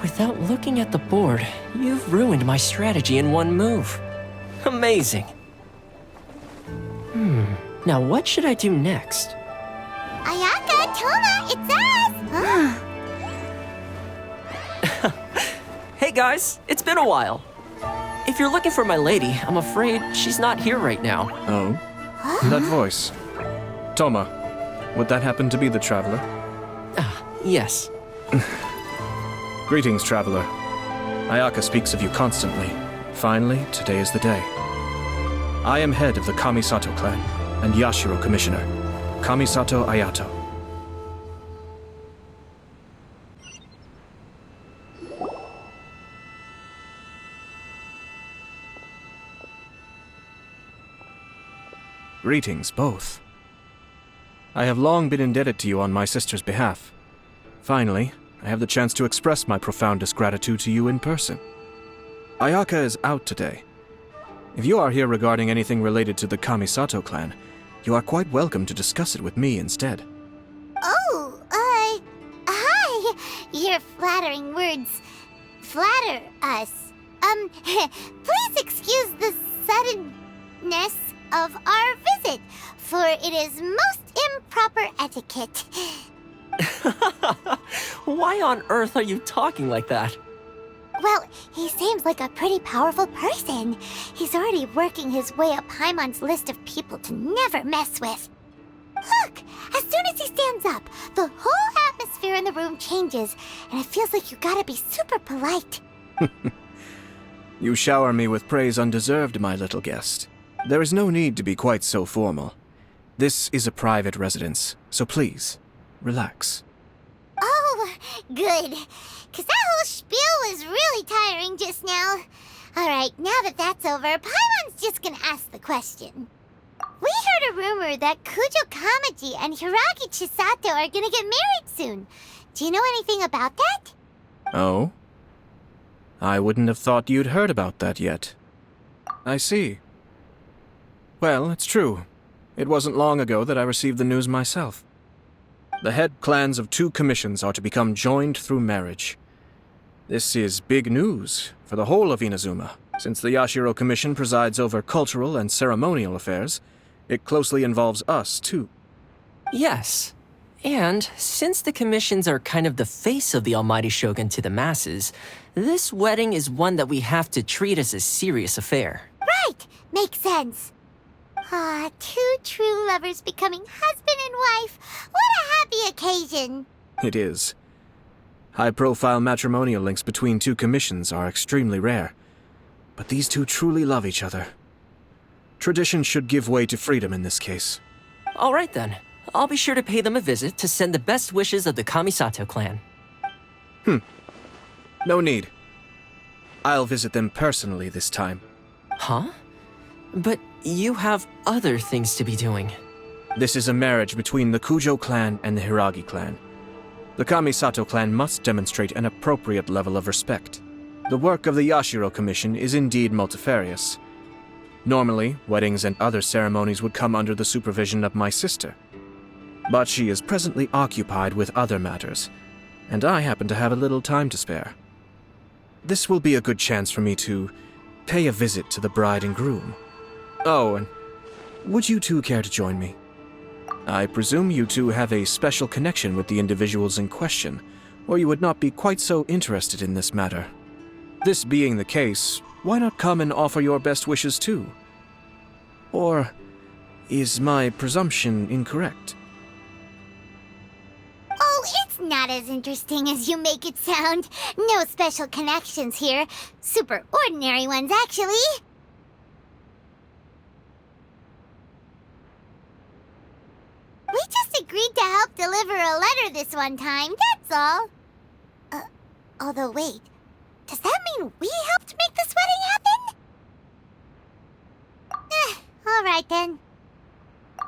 Without looking at the board, you've ruined my strategy in one move. Amazing. Now what should I do next? Ayaka, Toma, it's us! Hey guys, it's been a while. If you're looking for my lady, I'm afraid she's not here right now. Oh? That voice. Toma, would that happen to be the traveler? Yes. Greetings, traveler. Ayaka speaks of you constantly. Finally, today is the day. I am head of the Kamisato clan and Yashiro commissioner, Kamisato Ayato. Greetings, both. I have long been indebted to you on my sister's behalf. Finally, I have the chance to express my profoundest gratitude to you in person. Ayaka is out today. If you are here regarding anything related to the Kamisato clan, you are quite welcome to discuss it with me instead. Oh, hi! Your flattering words flatter us. Please excuse the suddenness of our visit, for it is most improper etiquette. Why on earth are you talking like that? Well, he seems like a pretty powerful person. He's already working his way up Paimon's list of people to never mess with. Look! As soon as he stands up, the whole atmosphere in the room changes, and it feels like you gotta be super polite. You shower me with praise undeserved, my little guest. There is no need to be quite so formal. This is a private residence, so please, relax. Oh, good. 'Cause that whole spiel was really tiring just now. Alright, now that that's over, Paimon's just gonna ask the question. We heard a rumor that Kujo Kamaji and Hiragi Chisato are gonna get married soon. Do you know anything about that? Oh? I wouldn't have thought you'd heard about that yet. I see. Well, it's true. It wasn't long ago that I received the news myself. The head clans of 2 commissions are to become joined through marriage. This is big news for the whole of Inazuma. Since the Yashiro Commission presides over cultural and ceremonial affairs, it closely involves us, too. Yes. And since the commissions are kind of the face of the Almighty Shogun to the masses, this wedding is one that we have to treat as a serious affair. Right! Makes sense. Ah, 2 true lovers becoming husband and wife. What a happy occasion! It is. High-profile matrimonial links between 2 commissions are extremely rare. But these 2 truly love each other. Tradition should give way to freedom in this case. All right then. I'll be sure to pay them a visit to send the best wishes of the Kamisato clan. No need. I'll visit them personally this time. Huh? But you have other things to be doing. This is a marriage between the Kujo clan and the Hiragi clan. The Kamisato clan must demonstrate an appropriate level of respect. The work of the Yashiro Commission is indeed multifarious. Normally, weddings and other ceremonies would come under the supervision of my sister. But she is presently occupied with other matters, and I happen to have a little time to spare. This will be a good chance for me to pay a visit to the bride and groom. Oh, and would you 2 care to join me? I presume you 2 have a special connection with the individuals in question, or you would not be quite so interested in this matter. This being the case, why not come and offer your best wishes too? Or is my presumption incorrect? Oh, it's not as interesting as you make it sound. No special connections here. Super ordinary ones, actually. We just agreed to help deliver a letter this one time, that's all. Although wait, does that mean we helped make this wedding happen? All right then.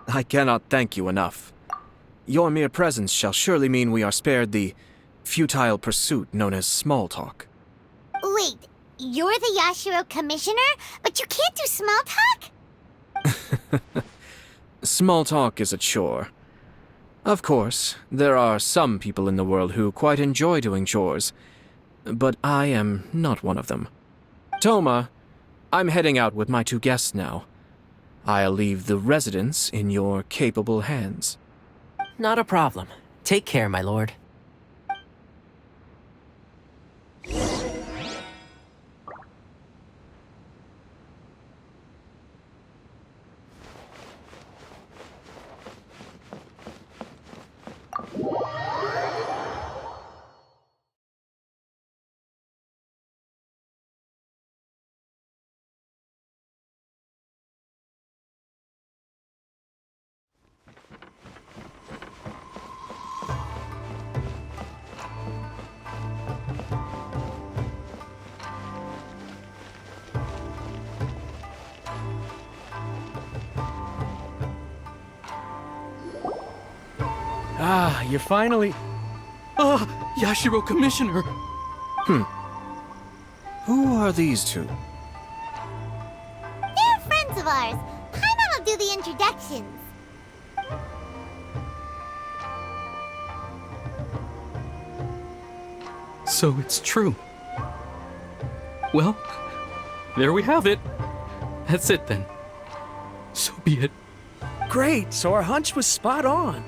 I cannot thank you enough. Your mere presence shall surely mean we are spared the futile pursuit known as small talk. Wait, you're the Yashiro Commissioner, but you can't do small talk? Small talk is a chore. Of course, there are some people in the world who quite enjoy doing chores. but I am not one of them. Toma, I'm heading out with my two guests now. I'll leave the residence in your capable hands. Not a problem. Take care, my lord. Ah, you're finally... Ah, Yashiro Commissioner! Who are these two? They're friends of ours. Paimon will do the introductions. So it's true. Well, there we have it. That's it then. So be it. Great, so our hunch was spot on.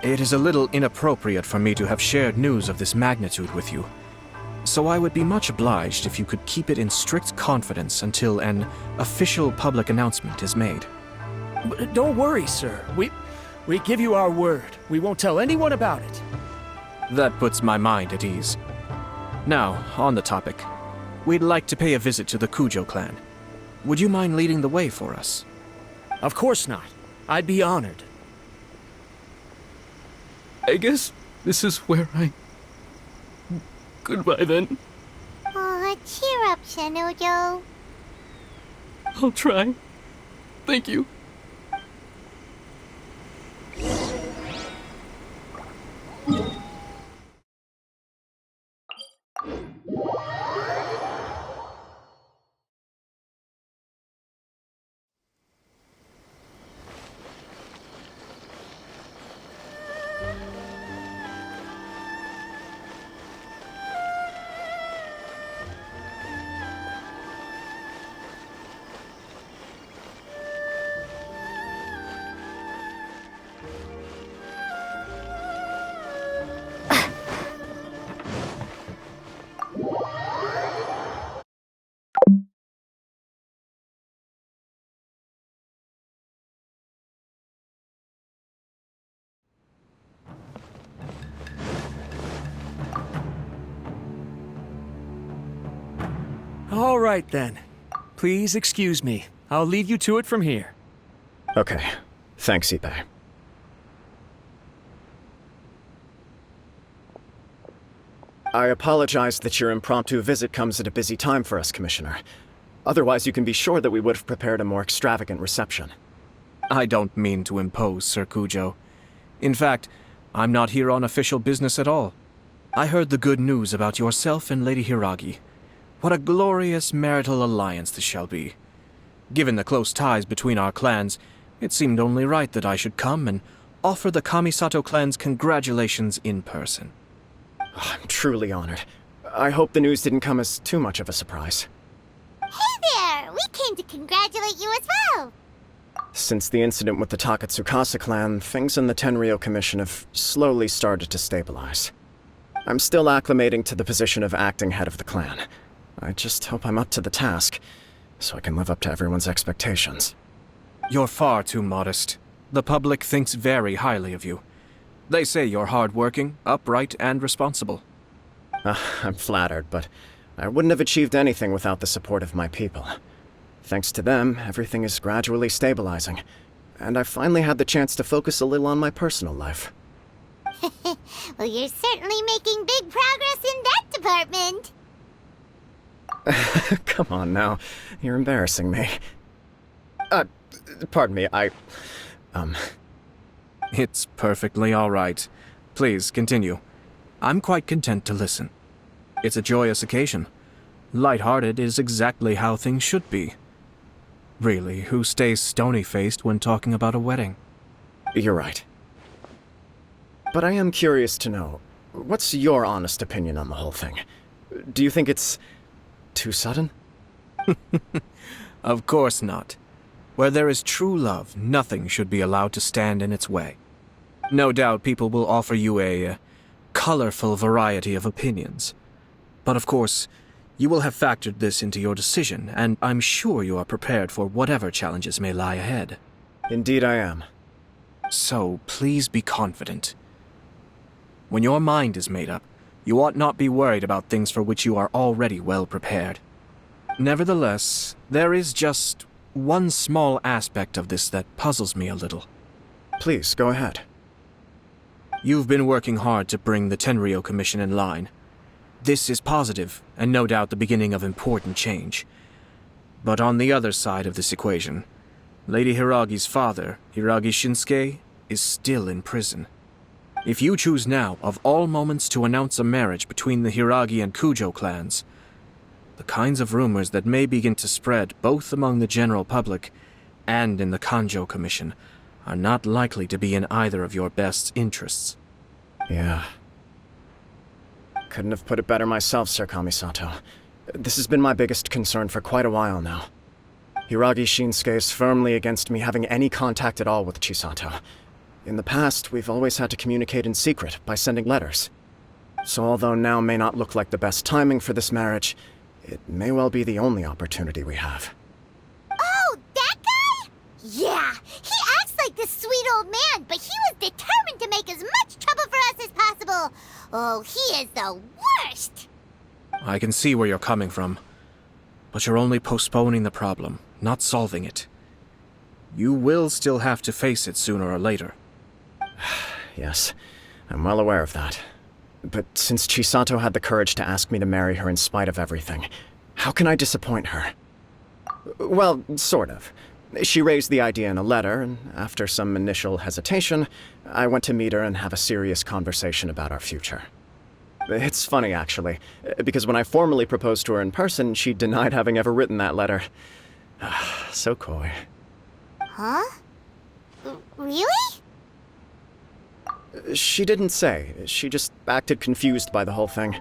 It is a little inappropriate for me to have shared news of this magnitude with you, so I would be much obliged if you could keep it in strict confidence until an official public announcement is made. But don't worry, sir. We give you our word. We won't tell anyone about it. That puts my mind at ease. Now, on the topic. We'd like to pay a visit to the Kujo clan. Would you mind leading the way for us? Of course not. I'd be honored. I guess this is where I... Goodbye then. Aw, cheer up, Shanojo. I'll try. Thank you. All right, then. Please excuse me. I'll leave you to it from here. Okay. Thanks, Ippei. I apologize that your impromptu visit comes at a busy time for us, Commissioner. Otherwise, you can be sure that we would have prepared a more extravagant reception. I don't mean to impose, Sir Kujo. In fact, I'm not here on official business at all. I heard the good news about yourself and Lady Hiragi. What a glorious marital alliance this shall be. Given the close ties between our clans, it seemed only right that I should come and offer the Kamisato clan's congratulations in person. I'm truly honored. I hope the news didn't come as too much of a surprise. Hey there! We came to congratulate you as well! Since the incident with the Takatsukasa clan, things in the Tenryou Commission have slowly started to stabilize. I'm still acclimating to the position of acting head of the clan. I just hope I'm up to the task, so I can live up to everyone's expectations. You're far too modest. The public thinks very highly of you. They say you're hardworking, upright, and responsible. I'm flattered, but I wouldn't have achieved anything without the support of my people. Thanks to them, everything is gradually stabilizing, and I've finally had the chance to focus a little on my personal life. Well, you're certainly making big progress in that department. Come on now, you're embarrassing me. Pardon me, It's perfectly all right. Please, continue. I'm quite content to listen. It's a joyous occasion. Light-hearted is exactly how things should be. Really, who stays stony-faced when talking about a wedding? You're right. But I am curious to know, what's your honest opinion on the whole thing? Do you think it's too sudden? Of course not. Where there is true love, nothing should be allowed to stand in its way. No doubt people will offer you a colorful variety of opinions. But of course, you will have factored this into your decision, and I'm sure you are prepared for whatever challenges may lie ahead. Indeed I am. So, please be confident. When your mind is made up, you ought not be worried about things for which you are already well prepared. Nevertheless, there is just one small aspect of this that puzzles me a little. Please, go ahead. You've been working hard to bring the Tenryou Commission in line. This is positive, and no doubt the beginning of important change. But on the other side of this equation, Lady Hiragi's father, Hiragi Shinsuke, is still in prison. If you choose now, of all moments, to announce a marriage between the Hiragi and Kujo clans, the kinds of rumors that may begin to spread both among the general public and in the Kanjo Commission are not likely to be in either of your best interests. Yeah. Couldn't have put it better myself, Sir Kamisato. This has been my biggest concern for quite a while now. Hiragi Shinsuke is firmly against me having any contact at all with Chisato. In the past, we've always had to communicate in secret by sending letters. So although now may not look like the best timing for this marriage, it may well be the only opportunity we have. Oh, that guy? Yeah, he acts like this sweet old man, but he was determined to make as much trouble for us as possible. Oh, he is the worst! I can see where you're coming from, but you're only postponing the problem, not solving it. You will still have to face it sooner or later. Yes, I'm well aware of that. But since Chisato had the courage to ask me to marry her in spite of everything, how can I disappoint her? Well, sort of. She raised the idea in a letter, and after some initial hesitation, I went to meet her and have a serious conversation about our future. It's funny, actually, because when I formally proposed to her in person, she denied having ever written that letter. So coy. Huh? Really? She didn't say. She just acted confused by the whole thing.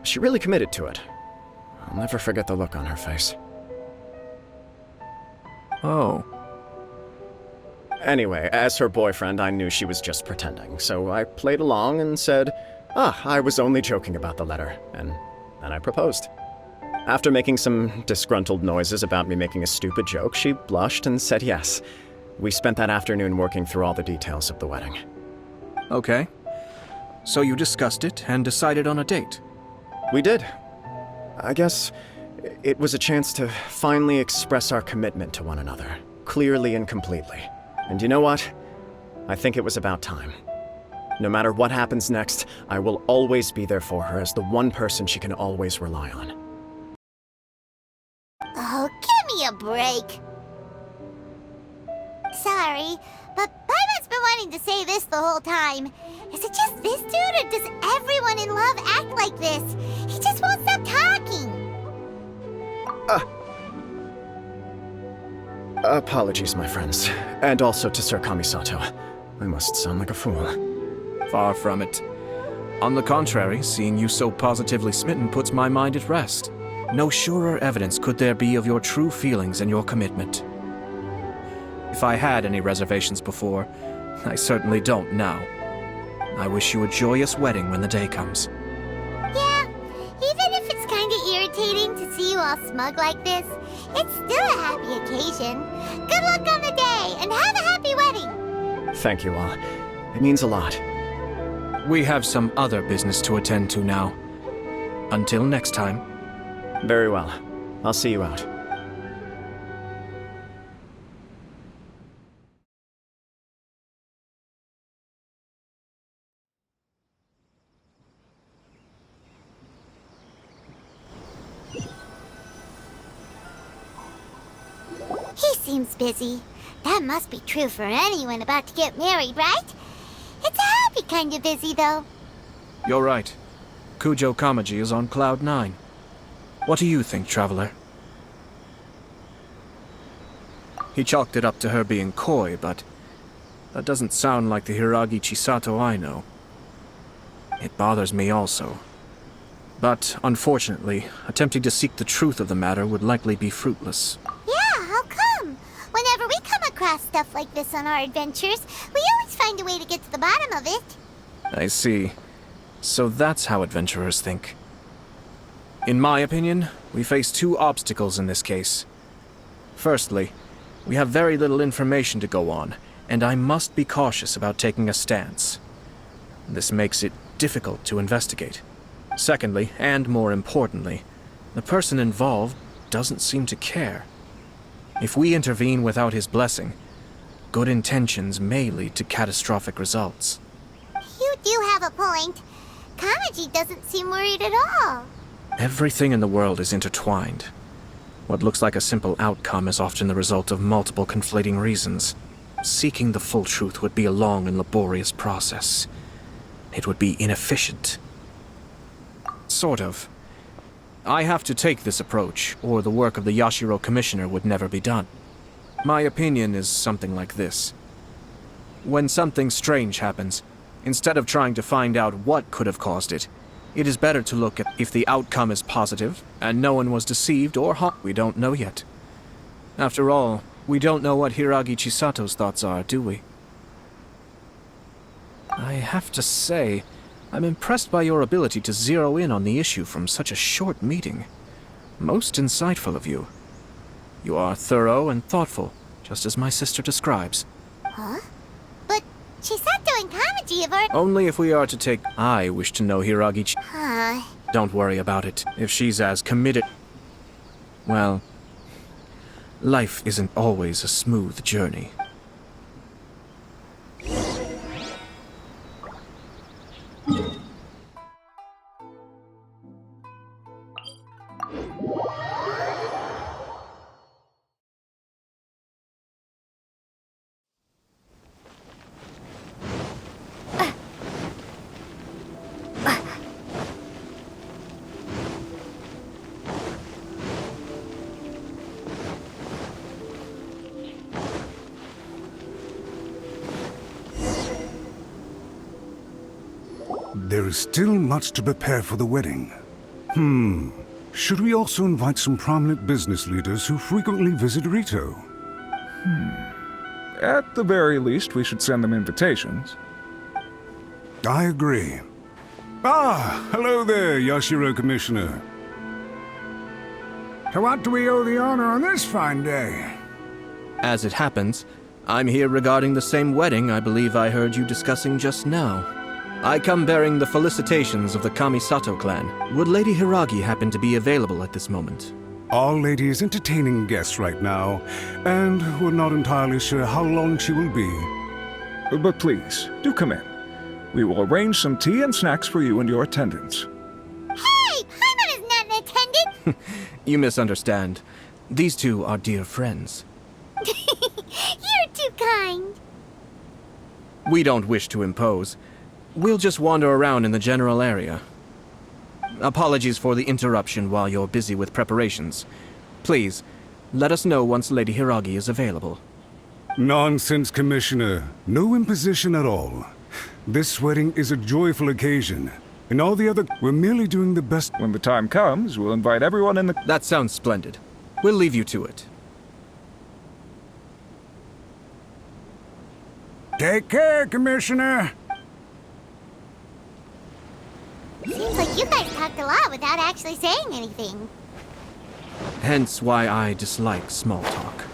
She really committed to it. I'll never forget the look on her face. Oh. Anyway, as her boyfriend, I knew she was just pretending, so I played along and said, I was only joking about the letter, and then I proposed. After making some disgruntled noises about me making a stupid joke, she blushed and said yes. We spent that afternoon working through all the details of the wedding. Okay. So you discussed it and decided on a date? We did. I guess it was a chance to finally express our commitment to one another, clearly and completely. And you know what? I think it was about time. No matter what happens next, I will always be there for her as the one person she can always rely on. Oh, give me a break. Sorry, but Paimon's been wanting to say this the whole time. Is it just this dude, or does everyone in love act like this? He just won't stop talking. Apologies, my friends. And also to Sir Kamisato. I must sound like a fool. Far from it. On the contrary, seeing you so positively smitten puts my mind at rest. No surer evidence could there be of your true feelings and your commitment. If I had any reservations before, I certainly don't now. I wish you a joyous wedding when the day comes. Yeah, even if it's kinda irritating to see you all smug like this, it's still a happy occasion. Good luck on the day, and have a happy wedding! Thank you all. It means a lot. We have some other business to attend to now. Until next time. Very well. I'll see you out. He seems busy. That must be true for anyone about to get married, right? It's a happy kind of busy, though. You're right. Kujo Kamaji is on Cloud 9. What do you think, Traveler? He chalked it up to her being coy, but that doesn't sound like the Hiragi Chisato I know. It bothers me also. But, unfortunately, attempting to seek the truth of the matter would likely be fruitless. Yeah, how come? Whenever we come across stuff like this on our adventures, we always find a way to get to the bottom of it. I see. So that's how adventurers think. In my opinion, we face two obstacles in this case. Firstly, we have very little information to go on, and I must be cautious about taking a stance. This makes it difficult to investigate. Secondly, and more importantly, the person involved doesn't seem to care. If we intervene without his blessing, good intentions may lead to catastrophic results. You do have a point. Kamaji doesn't seem worried at all. Everything in the world is intertwined. What looks like a simple outcome is often the result of multiple conflating reasons. Seeking the full truth would be a long and laborious process. It would be inefficient. Sort of. I have to take this approach, or the work of the Yashiro Commissioner would never be done. My opinion is something like this. When something strange happens, instead of trying to find out what could have caused it, it is better to look at if the outcome is positive, and no one was deceived or harmed. We don't know yet. After all, we don't know what Hiragi Chisato's thoughts are, do we? I have to say, I'm impressed by your ability to zero in on the issue from such a short meeting. Most insightful of you. You are thorough and thoughtful, just as my sister describes. Huh? But Chisato and Kamaji have already... Only if we are to take... I wish to know Hiragi Huh. Don't worry about it. If she's as committed... Well, life isn't always a smooth journey. There is still much to prepare for the wedding. Should we also invite some prominent business leaders who frequently visit Rito? At the very least, we should send them invitations. I agree. Ah, hello there, Yashiro Commissioner. To what do we owe the honor on this fine day? As it happens, I'm here regarding the same wedding I believe I heard you discussing just now. I come bearing the felicitations of the Kamisato clan. Would Lady Hiragi happen to be available at this moment? Our lady is entertaining guests right now, and we're not entirely sure how long she will be. But please, do come in. We will arrange some tea and snacks for you and your attendants. Hey! Paimon is not an attendant! You misunderstand. These two are dear friends. You're too kind. We don't wish to impose. We'll just wander around in the general area. Apologies for the interruption while you're busy with preparations. Please, let us know once Lady Hiragi is available. Nonsense, Commissioner. No imposition at all. This wedding is a joyful occasion, and all the other... We're merely doing the best... When the time comes, we'll invite everyone in the... That sounds splendid. We'll leave you to it. Take care, Commissioner. Seems like you guys talked a lot without actually saying anything. Hence why I dislike small talk.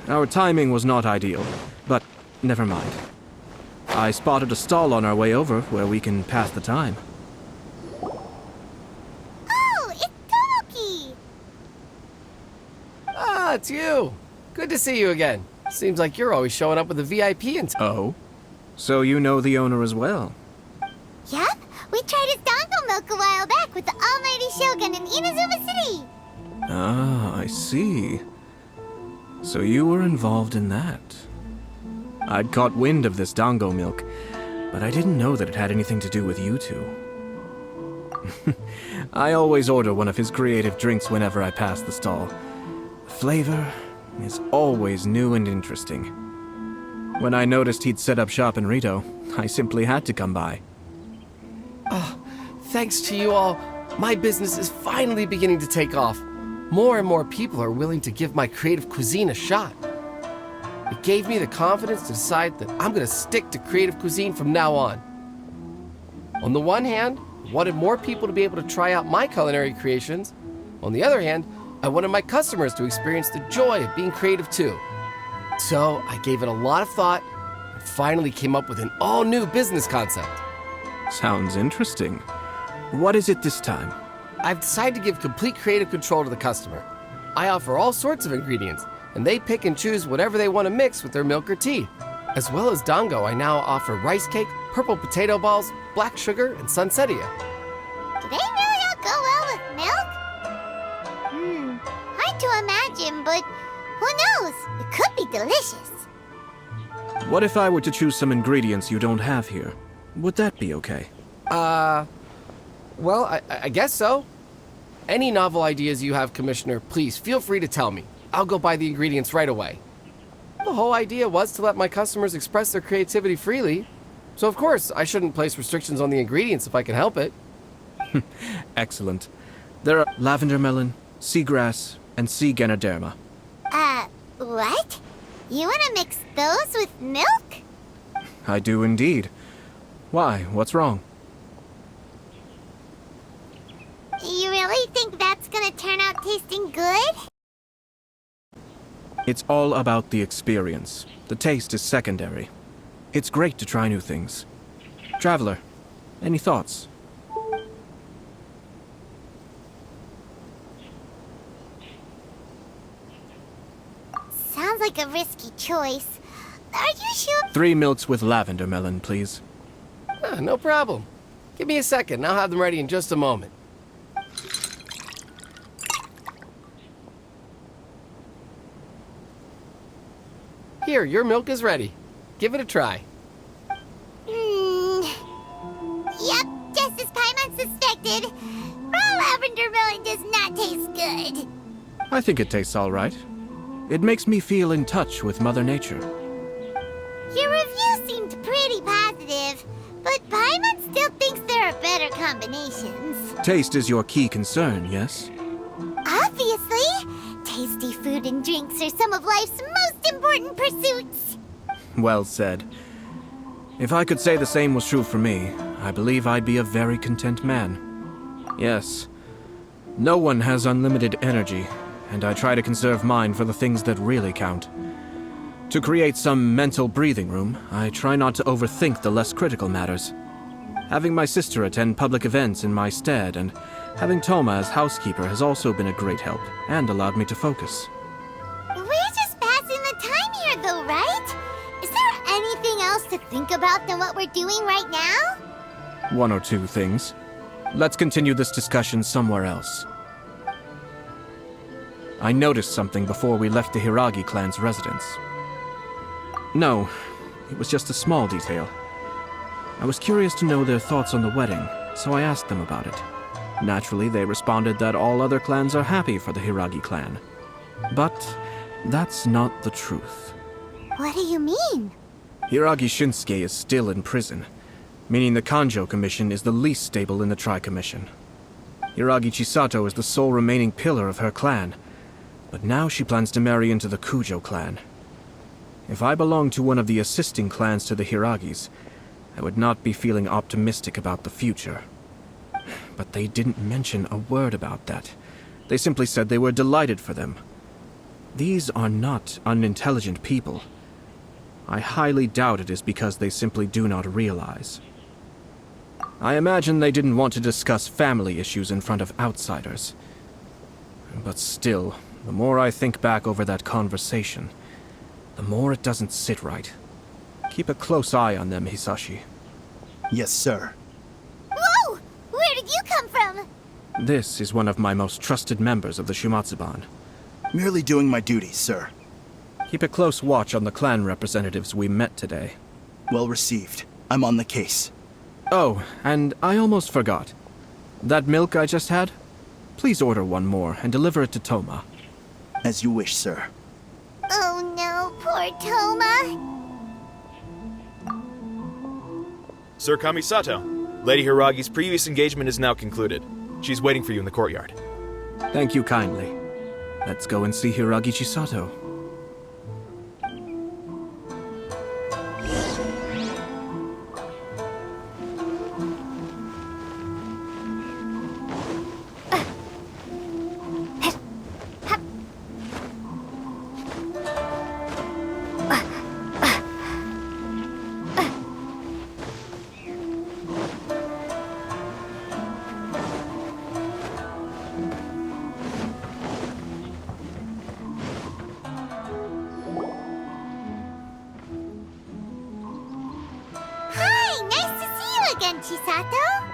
Our timing was not ideal, but never mind. I spotted a stall on our way over where we can pass the time. Oh, it's Tomoki! Ah, it's you. Good to see you again. Seems like you're always showing up with a VIP in Oh? So you know the owner as well? Yep, we tried his dango milk a while back with the almighty Shogun in Inazuma City. Ah, I see. So you were involved in that. I'd caught wind of this dango milk, but I didn't know that it had anything to do with you two. I always order one of his creative drinks whenever I pass the stall. The flavor is always new and interesting. When I noticed he'd set up shop in Rito, I simply had to come by. Thanks to you all, my business is finally beginning to take off. More and more people are willing to give my creative cuisine a shot. It gave me the confidence to decide that I'm gonna stick to creative cuisine from now on. On the one hand, I wanted more people to be able to try out my culinary creations. On the other hand, I wanted my customers to experience the joy of being creative too. So I gave it a lot of thought and finally came up with an all-new business concept. Sounds interesting. What is it this time? I've decided to give complete creative control to the customer. I offer all sorts of ingredients, and they pick and choose whatever they want to mix with their milk or tea. As well as dango, I now offer rice cake, purple potato balls, black sugar, and sunsettia. Do they really all go well with milk? Hard to imagine, but who knows? It could be delicious. What if I were to choose some ingredients you don't have here? Would that be okay? Well, I guess so. Any novel ideas you have, Commissioner, please feel free to tell me. I'll go buy the ingredients right away. The whole idea was to let my customers express their creativity freely. So of course, I shouldn't place restrictions on the ingredients if I can help it. Excellent. There are lavender melon, seagrass, and sea ganoderma. What? You wanna mix those with milk? I do indeed. Why? What's wrong? You really think that's gonna turn out tasting good? It's all about the experience. The taste is secondary. It's great to try new things. Traveler, any thoughts? Sounds like a risky choice. Are you sure? 3 milks with lavender melon, please. No problem. Give me a second, I'll have them ready in just a moment. Here, your milk is ready. Give it a try. Yep, just as Paimon suspected. Raw lavender melon does not taste good. I think it tastes all right. It makes me feel in touch with Mother Nature. Your review seemed pretty positive, but Paimon still thinks there are better combinations. Taste is your key concern, yes? Obviously! Tasty food and drinks are some of life's most important pursuits. Well said. If I could say the same was true for me, I believe I'd be a very content man. Yes. No one has unlimited energy, and I try to conserve mine for the things that really count. To create some mental breathing room, I try not to overthink the less critical matters. Having my sister attend public events in my stead and having Toma as housekeeper has also been a great help and allowed me to focus. We're just passing the time here though, right? Is there anything else to think about than what we're doing right now? 1 or 2 things. Let's continue this discussion somewhere else. I noticed something before we left the Hiragi clan's residence. No, it was just a small detail. I was curious to know their thoughts on the wedding, so I asked them about it. Naturally, they responded that all other clans are happy for the Hiragi clan. But that's not the truth. What do you mean? Hiragi Shinsuke is still in prison, meaning the Kanjo Commission is the least stable in the Tri-Commission. Hiragi Chisato is the sole remaining pillar of her clan, but now she plans to marry into the Kujo clan. If I belonged to one of the assisting clans to the Hiragis, I would not be feeling optimistic about the future. But they didn't mention a word about that. They simply said they were delighted for them. These are not unintelligent people. I highly doubt it is because they simply do not realize. I imagine they didn't want to discuss family issues in front of outsiders. But still, the more I think back over that conversation, the more it doesn't sit right. Keep a close eye on them, Hisashi. Yes, sir. Whoa! Where did you come from? This is one of my most trusted members of the Shumatsuban. Merely doing my duties, sir. Keep a close watch on the clan representatives we met today. Well received. I'm on the case. Oh, and I almost forgot. That milk I just had? Please order one more and deliver it to Toma. As you wish, sir. Oh no, poor Toma. Sir Kamisato, Lady Hiragi's previous engagement is now concluded. She's waiting for you in the courtyard. Thank you kindly. Let's go and see Hiragi Chisato. Chisato?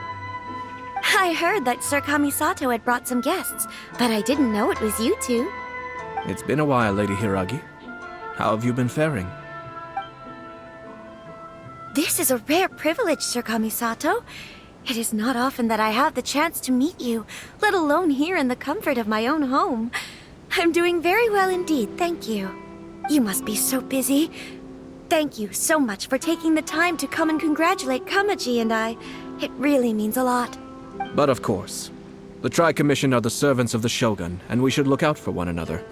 I heard that Sir Kamisato had brought some guests, but I didn't know it was you two. It's been a while, Lady Hiragi. How have you been faring? This is a rare privilege, Sir Kamisato. It is not often that I have the chance to meet you, let alone here in the comfort of my own home. I'm doing very well indeed, thank you. You must be so busy. Thank you so much for taking the time to come and congratulate Kamaji and I. It really means a lot. But of course. The Tri-Commission are the servants of the Shogun, and we should look out for one another.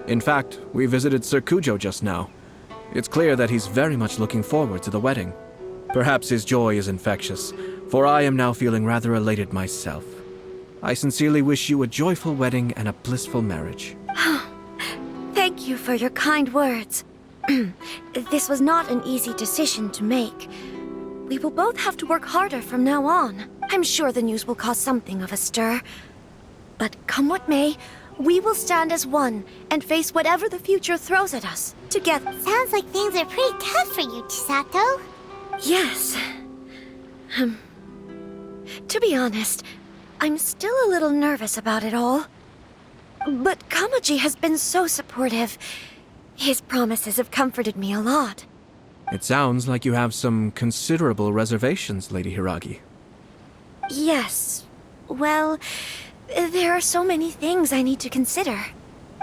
In fact, we visited Sir Kujo just now. It's clear that he's very much looking forward to the wedding. Perhaps his joy is infectious, for I am now feeling rather elated myself. I sincerely wish you a joyful wedding and a blissful marriage. Thank you for your kind words. This was not an easy decision to make. We will both have to work harder from now on. I'm sure the news will cause something of a stir. But come what may, we will stand as one and face whatever the future throws at us, together. Sounds like things are pretty tough for you, Chisato. Yes. To be honest, I'm still a little nervous about it all. But Kamaji has been so supportive. His promises have comforted me a lot. It sounds like you have some considerable reservations, Lady Hiragi. Yes. Well, there are so many things I need to consider.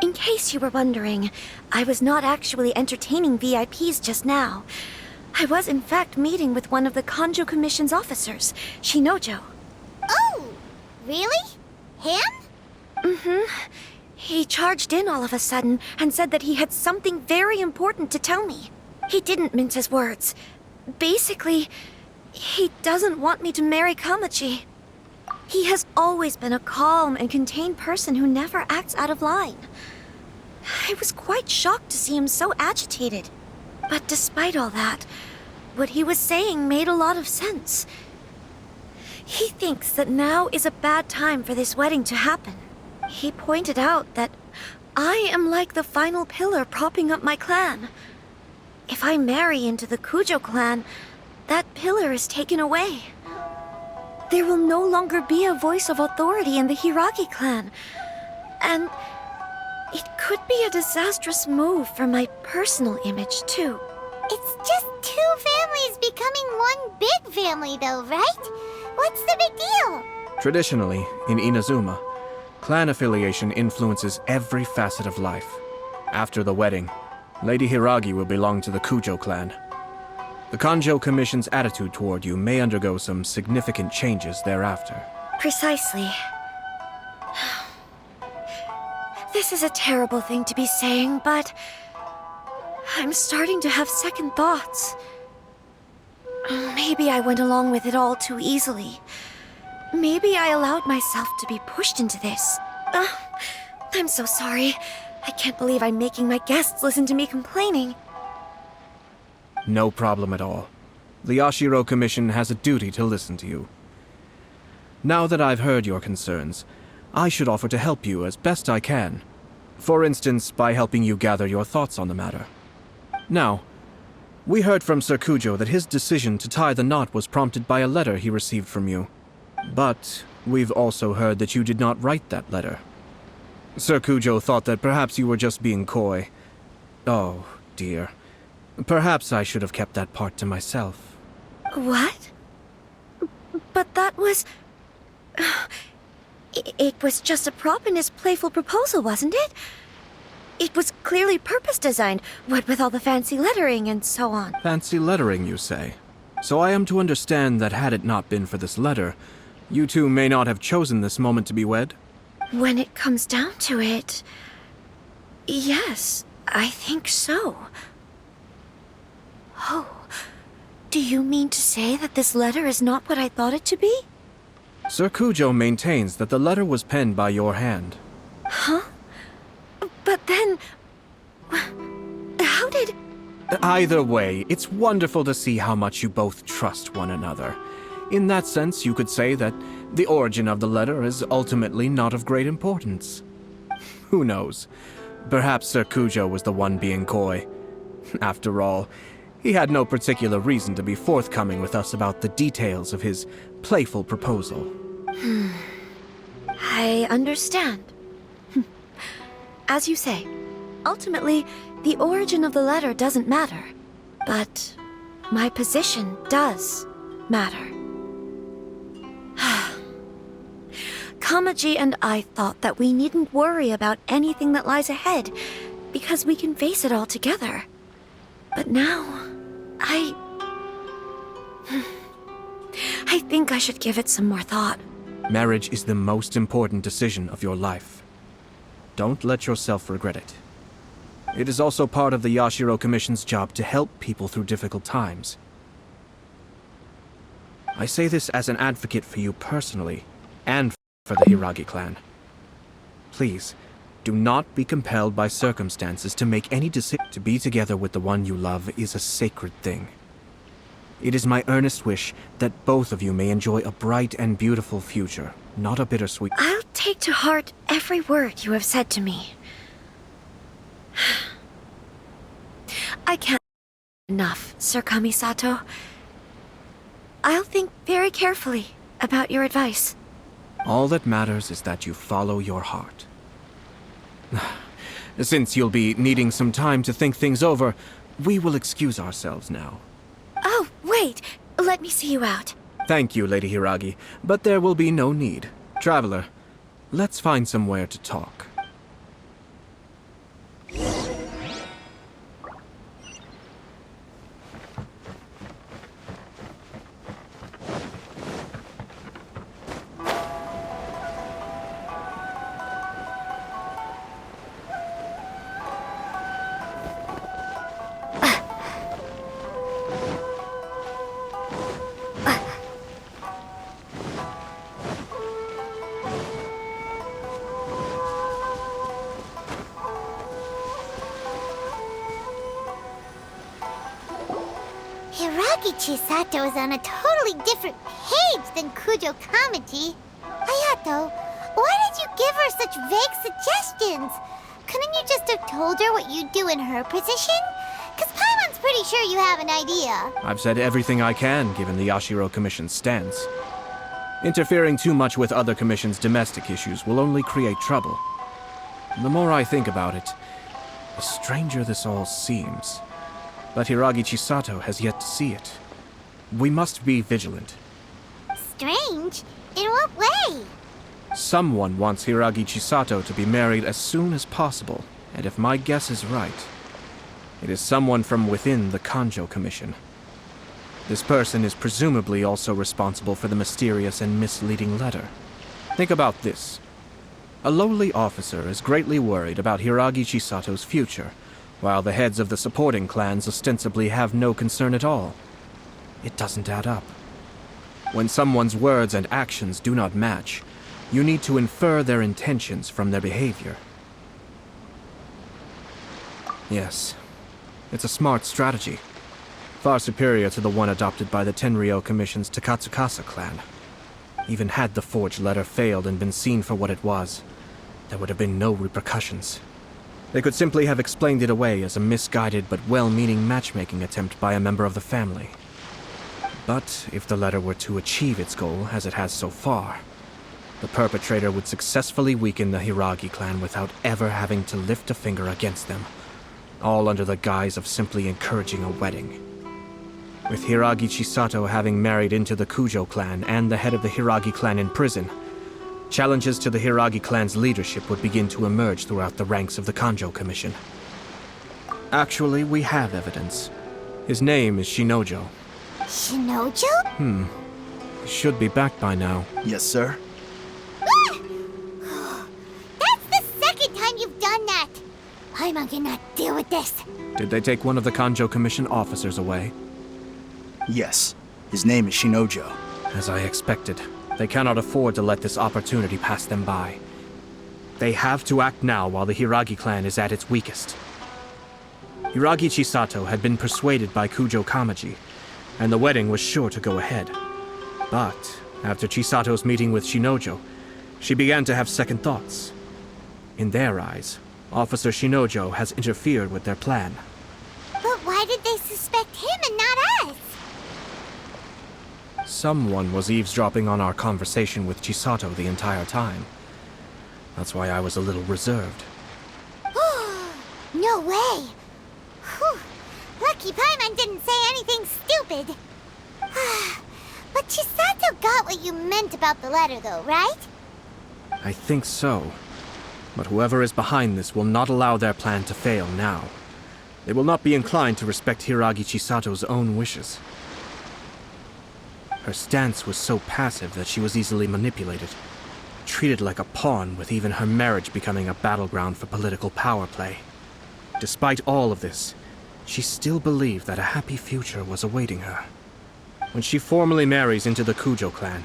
In case you were wondering, I was not actually entertaining VIPs just now. I was in fact meeting with one of the Kanjo Commission's officers, Shinojo. Oh, really? Him? Mm-hmm. He charged in all of a sudden and said that he had something very important to tell me. He didn't mince his words. Basically, he doesn't want me to marry Kamaji. He has always been a calm and contained person who never acts out of line. I was quite shocked to see him so agitated. But despite all that, what he was saying made a lot of sense. He thinks that now is a bad time for this wedding to happen. He pointed out that I am like the final pillar propping up my clan. If I marry into the Kujo clan, that pillar is taken away. There will no longer be a voice of authority in the Hiragi clan. And it could be a disastrous move for my personal image, too. It's just two families becoming one big family, though, right? What's the big deal? Traditionally, in Inazuma, clan affiliation influences every facet of life. After the wedding, Lady Hiragi will belong to the Kujo clan. The Kanjo Commission's attitude toward you may undergo some significant changes thereafter. Precisely. This is a terrible thing to be saying, but I'm starting to have second thoughts. Maybe I went along with it all too easily. Maybe I allowed myself to be pushed into this. I'm so sorry. I can't believe I'm making my guests listen to me complaining. No problem at all. The Yashiro Commission has a duty to listen to you. Now that I've heard your concerns, I should offer to help you as best I can. For instance, by helping you gather your thoughts on the matter. Now, we heard from Sir Kujo that his decision to tie the knot was prompted by a letter he received from you. But we've also heard that you did not write that letter. Sir Kujo thought that perhaps you were just being coy. Oh, dear. Perhaps I should have kept that part to myself. What? But that was... It was just a prop in his playful proposal, wasn't it? It was clearly purpose-designed, what with all the fancy lettering and so on. Fancy lettering, you say? So I am to understand that had it not been for this letter, you two may not have chosen this moment to be wed? When it comes down to it, yes, I think so. Oh, do you mean to say that this letter is not what I thought it to be? Sir Kujo maintains that the letter was penned by your hand. Huh? But then... how did... Either way, it's wonderful to see how much you both trust one another. In that sense, you could say that the origin of the letter is ultimately not of great importance. Who knows? Perhaps Sir Kujo was the one being coy. After all, he had no particular reason to be forthcoming with us about the details of his playful proposal. I understand. As you say, ultimately, the origin of the letter doesn't matter. But my position does matter. Kamaji and I thought that we needn't worry about anything that lies ahead, because we can face it all together. But now, I think I should give it some more thought. Marriage is the most important decision of your life. Don't let yourself regret it. It is also part of the Yashiro Commission's job to help people through difficult times. I say this as an advocate for you personally, and for the Hiragi clan. Please, do not be compelled by circumstances to make any decision. To be together with the one you love is a sacred thing. It is my earnest wish that both of you may enjoy a bright and beautiful future, not a bittersweet... I'll take to heart every word you have said to me. I can't enough, Sir Kamisato. I'll think very carefully about your advice. All that matters is that you follow your heart. Since you'll be needing some time to think things over, we will excuse ourselves now. Oh, wait! Let me see you out. Thank you, Lady Hiragi, but there will be no need. Traveler, let's find somewhere to talk. Hiragi Chisato is on a totally different page than Kujo Kamaji. Ayato, why did you give her such vague suggestions? Couldn't you just have told her what you'd do in her position? Because Paimon's pretty sure you have an idea. I've said everything I can, given the Yashiro Commission's stance. Interfering too much with other commissions' domestic issues will only create trouble. The more I think about it, the stranger this all seems. But Hiragi Chisato has yet to see it. We must be vigilant. Strange? In what way? Someone wants Hiragi Chisato to be married as soon as possible, and if my guess is right, it is someone from within the Kanjo Commission. This person is presumably also responsible for the mysterious and misleading letter. Think about this. A lowly officer is greatly worried about Hiragi Chisato's future, while the heads of the supporting clans ostensibly have no concern at all. It doesn't add up. When someone's words and actions do not match, you need to infer their intentions from their behavior. Yes, it's a smart strategy. Far superior to the one adopted by the Tenryou Commission's Takatsukasa clan. Even had the forged letter failed and been seen for what it was, there would have been no repercussions. They could simply have explained it away as a misguided but well-meaning matchmaking attempt by a member of the family. But if the letter were to achieve its goal, as it has so far, the perpetrator would successfully weaken the Hiragi clan without ever having to lift a finger against them, all under the guise of simply encouraging a wedding. With Hiragi Chisato having married into the Kujo clan and the head of the Hiragi clan in prison, challenges to the Hiragi clan's leadership would begin to emerge throughout the ranks of the Kanjo Commission. Actually, we have evidence. His name is Shinojo. Shinojo? Should be back by now. Yes, sir. That's the second time you've done that! Paimon cannot deal with this. Did they take one of the Kanjo Commission officers away? Yes. His name is Shinojo. As I expected. They cannot afford to let this opportunity pass them by. They have to act now while the Hiragi clan is at its weakest. Hiragi Chisato had been persuaded by Kujo Kamaji, and the wedding was sure to go ahead. But, after Chisato's meeting with Shinojo, she began to have second thoughts. In their eyes, Officer Shinojo has interfered with their plan. But why did they suspect him and not us? Someone was eavesdropping on our conversation with Chisato the entire time. That's why I was a little reserved. No way! Whew. Lucky Paimon didn't say anything stupid. But Chisato got what you meant about the letter though, right? I think so. But whoever is behind this will not allow their plan to fail now. They will not be inclined to respect Hiragi Chisato's own wishes. Her stance was so passive that she was easily manipulated, treated like a pawn, with even her marriage becoming a battleground for political power play. Despite all of this, she still believed that a happy future was awaiting her. When she formally marries into the Kujo clan,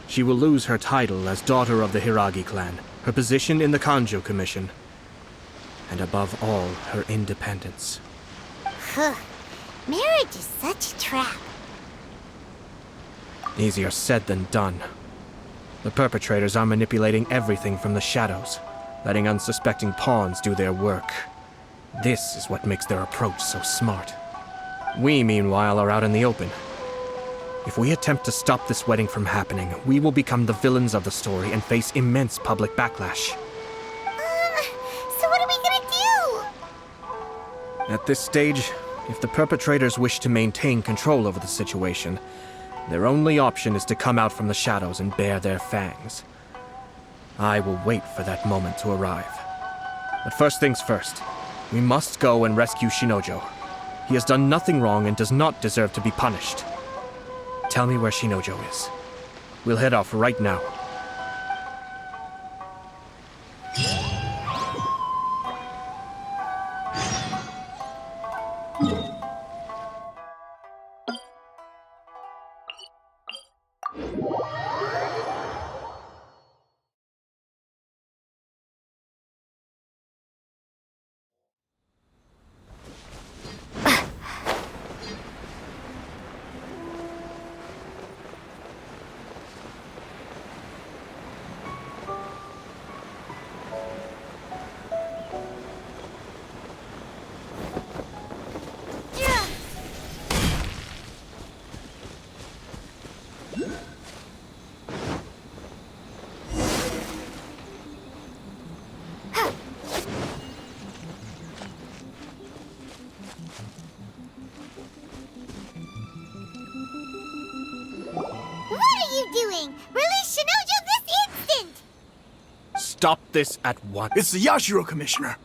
she will lose her title as daughter of the Hiragi clan, her position in the Kanjo Commission, and above all, her independence. Marriage is such a trap. Easier said than done. The perpetrators are manipulating everything from the shadows, letting unsuspecting pawns do their work. This is what makes their approach so smart. We, meanwhile, are out in the open. If we attempt to stop this wedding from happening, we will become the villains of the story and face immense public backlash. So what are we gonna do? At this stage, if the perpetrators wish to maintain control over the situation, their only option is to come out from the shadows and bare their fangs. I will wait for that moment to arrive. But first things first, we must go and rescue Shinojo. He has done nothing wrong and does not deserve to be punished. Tell me where Shinojo is. We'll head off right now. Doing? Release Shinojo this instant! Stop this at once. It's the Yashiro Commissioner.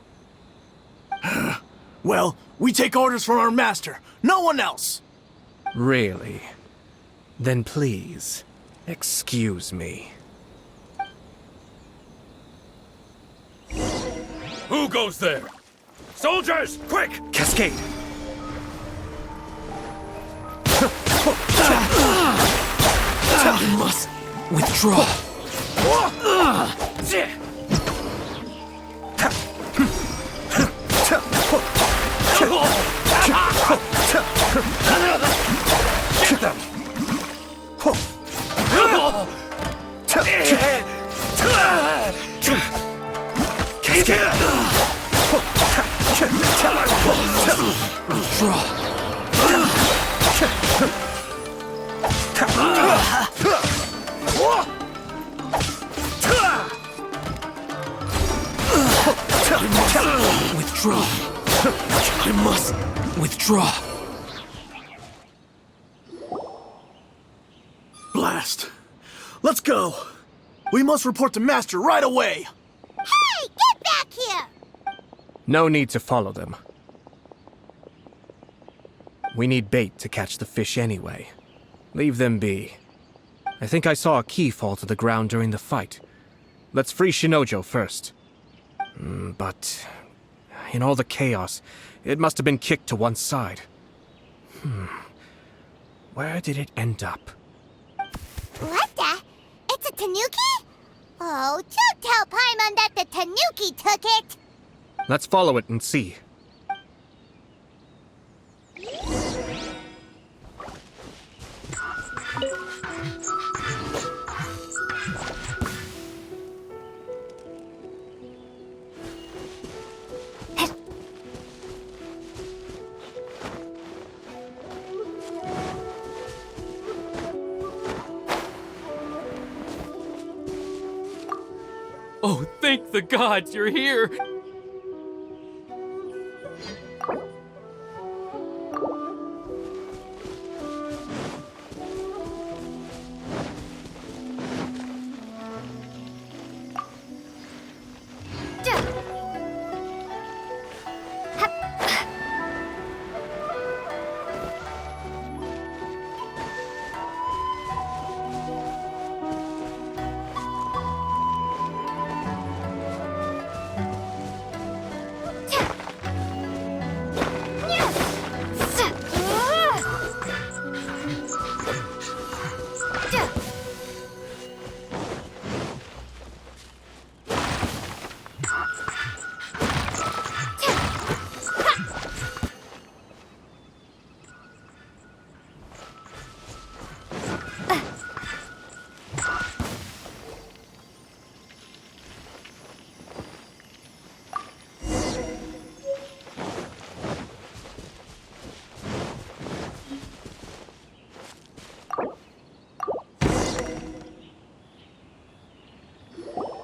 Well, we take orders from our master, no one else. Really? Then please, excuse me. Who goes there? Soldiers, quick! Cascade! I must withdraw. Get them! Withdraw. I must withdraw. Blast. Let's go. We must report to Master right away. Hey, get back here! No need to follow them. We need bait to catch the fish anyway. Leave them be. I think I saw a key fall to the ground during the fight. Let's free Shinojo first. But in all the chaos, it must have been kicked to one side. Where did it end up? What the? It's a tanuki? Oh, don't tell Paimon that the tanuki took it! Let's follow it and see. Oh, thank the gods you're here!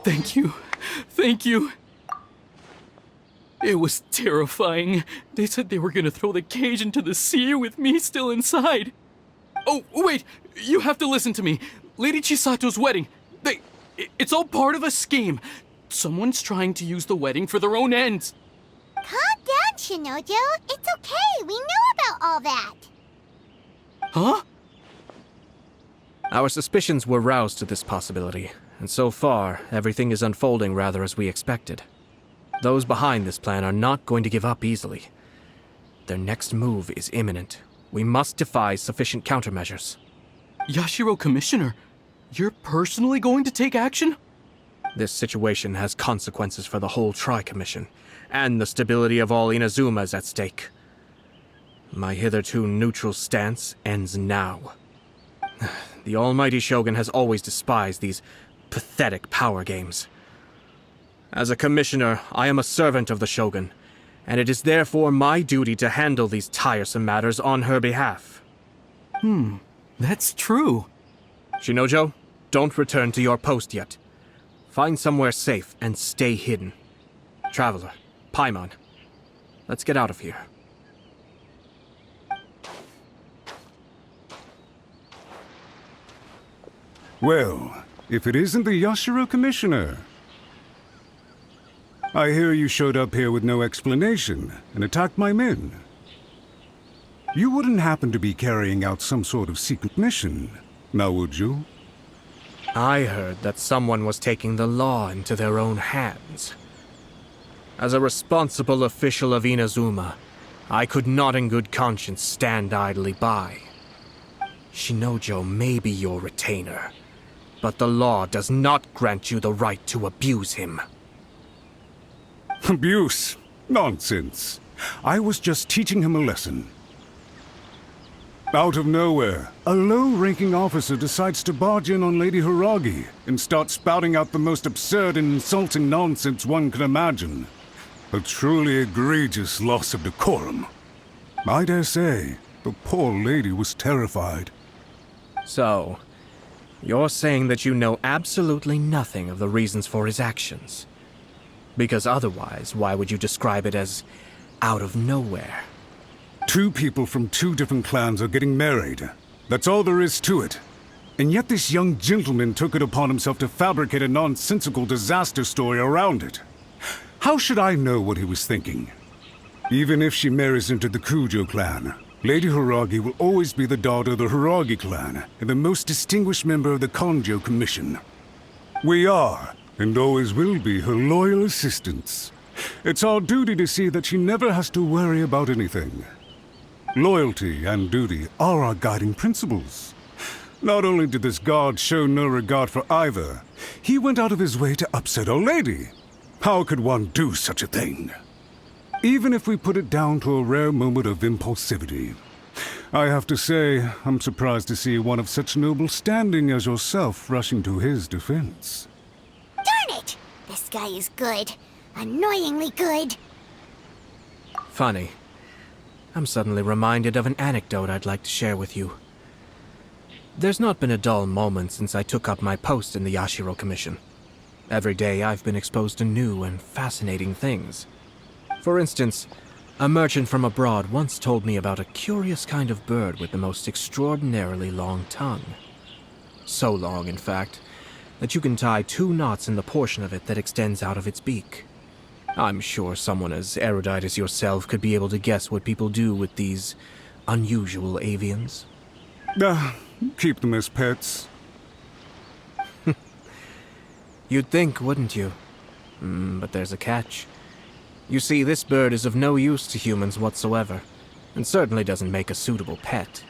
Thank you. Thank you. It was terrifying. They said they were gonna throw the cage into the sea with me still inside. Oh, wait! You have to listen to me. Lady Chisato's wedding. It's all part of a scheme. Someone's trying to use the wedding for their own ends. Calm down, Shinojo. It's okay. We know about all that. Huh? Our suspicions were roused to this possibility, and so far, everything is unfolding rather as we expected. Those behind this plan are not going to give up easily. Their next move is imminent. We must devise sufficient countermeasures. Yashiro Commissioner, you're personally going to take action? This situation has consequences for the whole Tri-Commission, and the stability of all Inazuma is at stake. My hitherto neutral stance ends now. The almighty Shogun has always despised these pathetic power games. As a commissioner, I am a servant of the Shogun, and it is therefore my duty to handle these tiresome matters on her behalf. That's true. Shinojo, don't return to your post yet. Find somewhere safe and stay hidden. Traveler, Paimon, let's get out of here. Well, if it isn't the Yashiro Commissioner. I hear you showed up here with no explanation and attacked my men. You wouldn't happen to be carrying out some sort of secret mission, now would you? I heard that someone was taking the law into their own hands. As a responsible official of Inazuma, I could not in good conscience stand idly by. Shinojo may be your retainer, but the law does not grant you the right to abuse him. Abuse? Nonsense. I was just teaching him a lesson. Out of nowhere, a low-ranking officer decides to barge in on Lady Hiragi and start spouting out the most absurd and insulting nonsense one can imagine. A truly egregious loss of decorum. I dare say, the poor lady was terrified. So, you're saying that you know absolutely nothing of the reasons for his actions? Because otherwise, why would you describe it as out of nowhere? Two people from two different clans are getting married. That's all there is to it. And yet this young gentleman took it upon himself to fabricate a nonsensical disaster story around it. How should I know what he was thinking? Even if she marries into the Kujo clan, Lady Hiragi will always be the daughter of the Hiragi clan and the most distinguished member of the Kanjo Commission. We are, and always will be, her loyal assistants. It's our duty to see that she never has to worry about anything. Loyalty and duty are our guiding principles. Not only did this guard show no regard for either, he went out of his way to upset our lady. How could one do such a thing? Even if we put it down to a rare moment of impulsivity. I have to say, I'm surprised to see one of such noble standing as yourself rushing to his defense. Darn it! This guy is good. Annoyingly good. Funny. I'm suddenly reminded of an anecdote I'd like to share with you. There's not been a dull moment since I took up my post in the Yashiro Commission. Every day I've been exposed to new and fascinating things. For instance, a merchant from abroad once told me about a curious kind of bird with the most extraordinarily long tongue. So long, in fact, that you can tie 2 knots in the portion of it that extends out of its beak. I'm sure someone as erudite as yourself could be able to guess what people do with these unusual avians. Keep them as pets. You'd think, wouldn't you? But there's a catch. You see, this bird is of no use to humans whatsoever, and certainly doesn't make a suitable pet.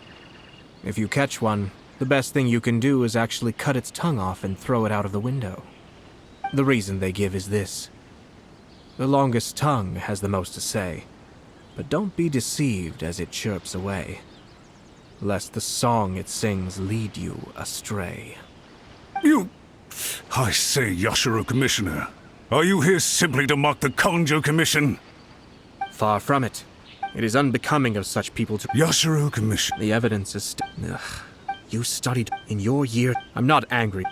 If you catch one, the best thing you can do is actually cut its tongue off and throw it out of the window. The reason they give is this. The longest tongue has the most to say, but don't be deceived as it chirps away, lest the song it sings lead you astray. I say, Yashiro Commissioner, are you here simply to mock the Kanjo Commission? Far from it. It is unbecoming of such people to— Yashiro Commission. The evidence is you studied in your year— I'm not angry.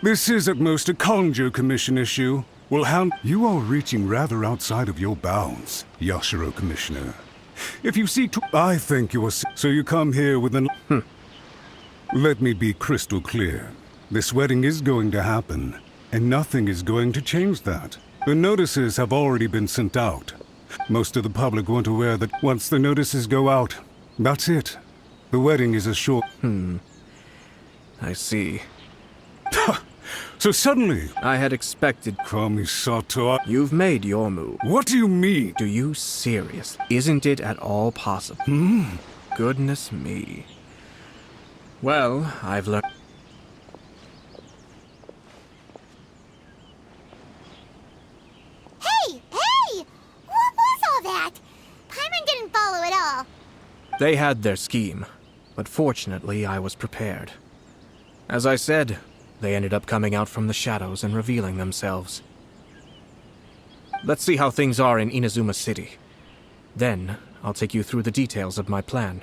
This is at most a Kanjo Commission issue. You are reaching rather outside of your bounds, Yashiro Commissioner. If you seek to— I think you are— So you come here with an— Let me be crystal clear. This wedding is going to happen, and nothing is going to change that. The notices have already been sent out. Most of the public weren't aware that once the notices go out, that's it. The wedding is a short— I see. So suddenly— I had expected— Kamisato— You've made your move. What do you mean? Do you serious? Isn't it at all possible? Goodness me. Well, I've learned— Hey! What was all that? Paimon didn't follow at all. They had their scheme, but fortunately I was prepared. As I said, they ended up coming out from the shadows and revealing themselves. Let's see how things are in Inazuma City. Then, I'll take you through the details of my plan.